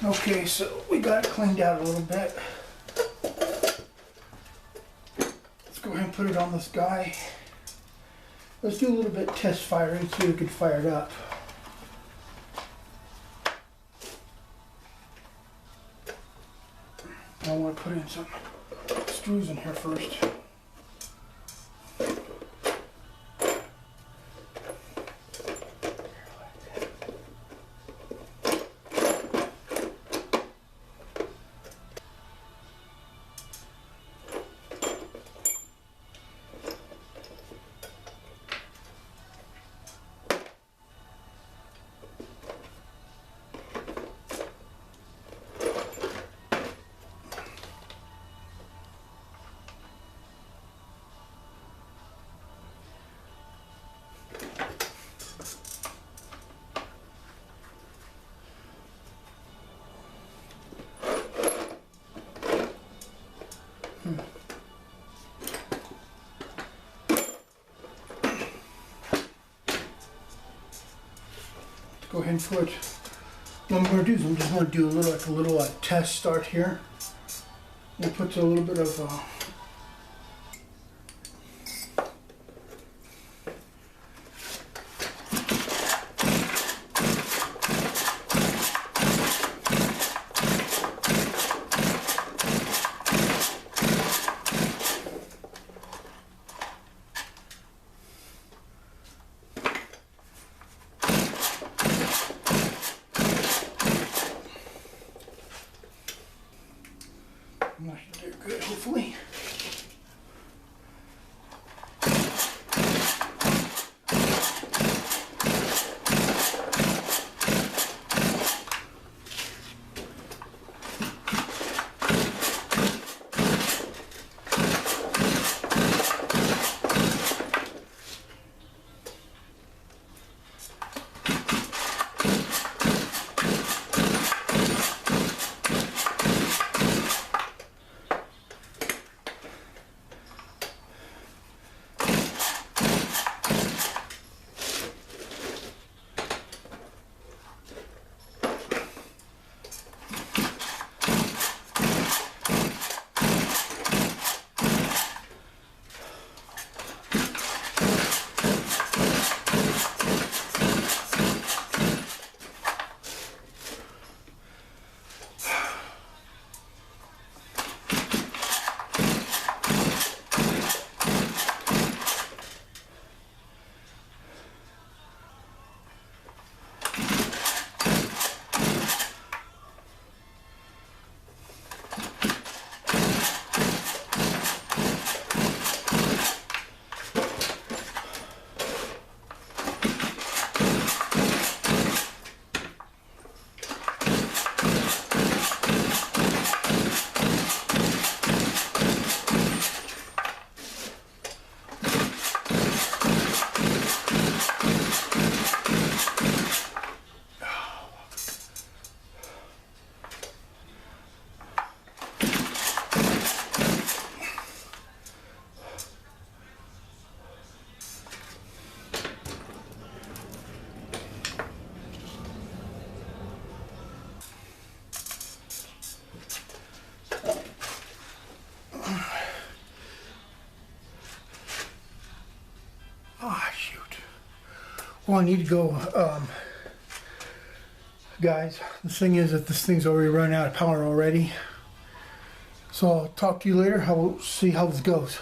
Okay, so we got it cleaned out a little bit. Let's go ahead and put it on this guy. Let's do a little bit test firing so we can fire it up. I want to put in some screws in here first. Go ahead and put, what I'm going to do is I'm just going to do a little test start here. We'll put a little bit of I should do good, hopefully. Ah, shoot. Well, I need to go, guys. The thing is that this thing's already run out of power already. So I'll talk to you later. I'll see how this goes.